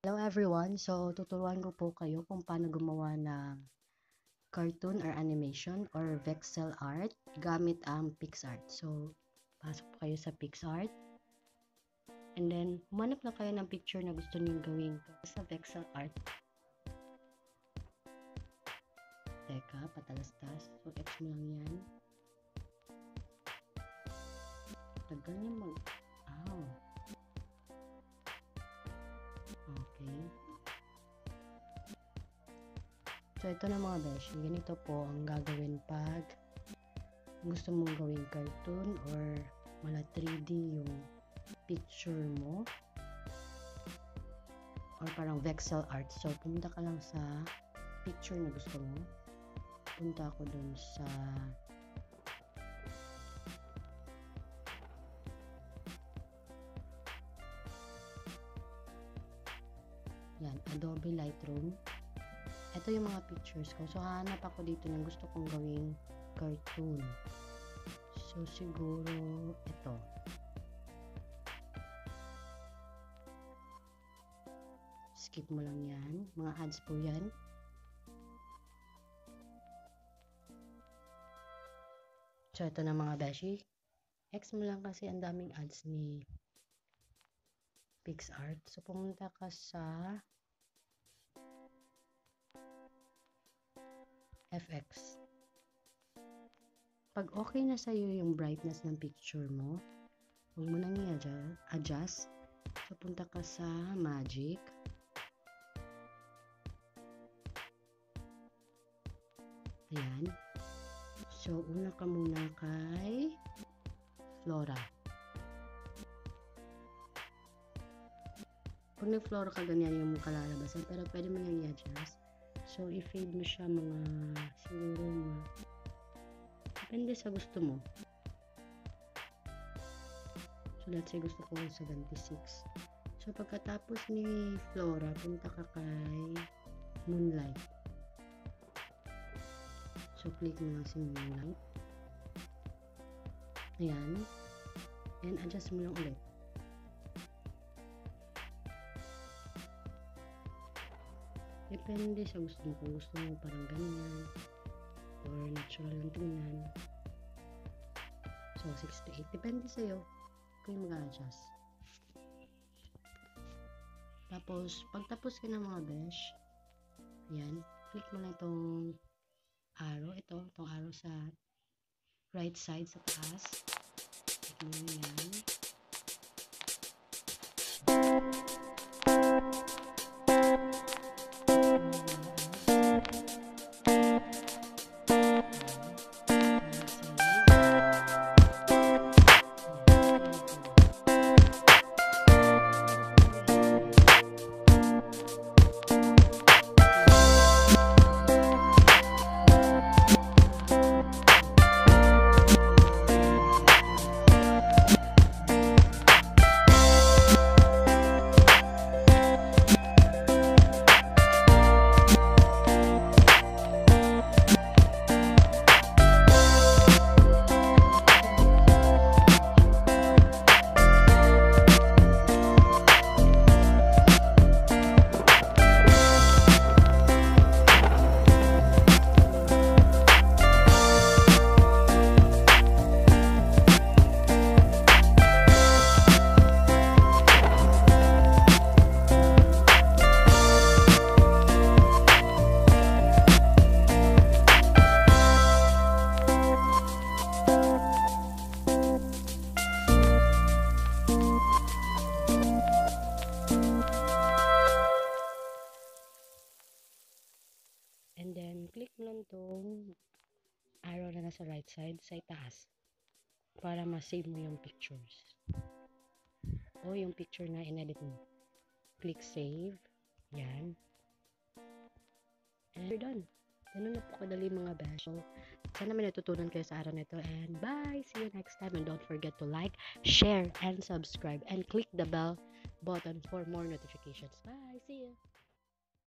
Hello everyone! So, tuturuan ko po kayo kung paano gumawa ng cartoon or animation or Vexel art gamit ang Picsart. So, pasok po kayo sa Picsart. And then, humanap na kayo ng picture na gusto niyong gawin sa Vexel art. Teka, patalastas. So, X mo lang yan. Tagal niya Ow! Okay. So, ito na mga beshi. Ganito po ang gagawin pag gusto mong gawing cartoon or mala 3D yung picture mo or parang Vexel art. So, pumunta ka lang sa picture na gusto mo. Punta ako dun sa yan, Adobe Lightroom. Ito yung mga pictures ko. So, hanap ako dito ng gusto kong gawing cartoon. So, siguro ito. Skip mo lang yan. Mga ads po yan. So, ito na mga beshi. X mo lang kasi ang daming ads ni Picsart. So, pumunta ka sa FX. Pag okay na sa'yo yung brightness ng picture mo, huwag mo nang i-adjust. So, punta ka sa Magic. Ayan. So, una ka muna kay Flora. Pag nag-Flora ka, ganyan yung mukha lalabasan. Pero pwede mo nang i-adjust. So, i-fade mo siya siguro depende sa gusto mo. So, let's say gusto ko 76. So, pagkatapos ni Flora, punta ka kay Moonlight. So, click mo lang si Moonlight. Ayan. And adjust mo lang ulit. Depende sa gusto mo. Kung gusto mo parang ganyan or natural lang tingnan. So, 6 to 8. Depende sa'yo kung yung mag-adjust. Tapos, pagtapos ka ng mga besh, yan, click mo lang itong arrow. Itong arrow sa right side sa taas. Click mo yan. And then, click mo lang itong arrow na nasa right side, sa itaas. Para ma-save mo yung pictures. O yung picture na in-edit mo. Click save. Yan. And you're done. Ganun na po kadali mga bash. So, sana may natutunan kayo sa araw nito. And bye! See you next time. And don't forget to like, share, and subscribe. And click the bell button for more notifications. Bye! See you!